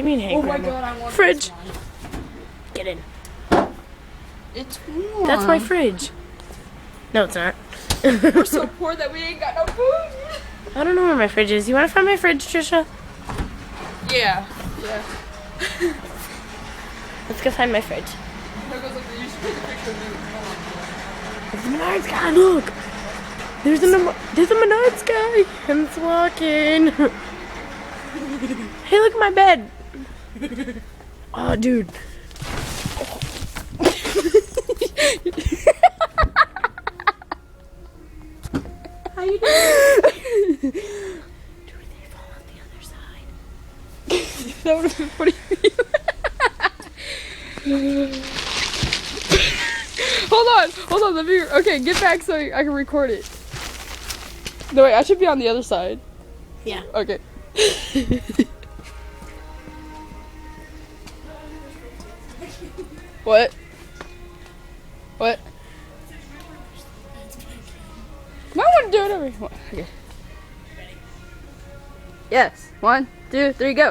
do you mean, hey, Oh my Grandma? god, I want Fridge. this one. Get in. It's warm. That's my fridge. No, it's not. We're so poor that we ain't got no food. I don't know where my fridge is. You want to find my fridge, Trisha? Yeah. Yeah. Let's go find my fridge. There goes, like, you should take a picture of me. There's a Menards guy. Look. There's a Menards guy. And it's walking. Hey, look at my bed. Oh, dude. How you doing? Dude, they fall out the other side. That would have been funny. Hold on, let me, okay, get back so I can record it. No, wait, I should be on the other side. Yeah. Okay. What? What? No one do it over here. Okay. Yes. 1, 2, 3, go.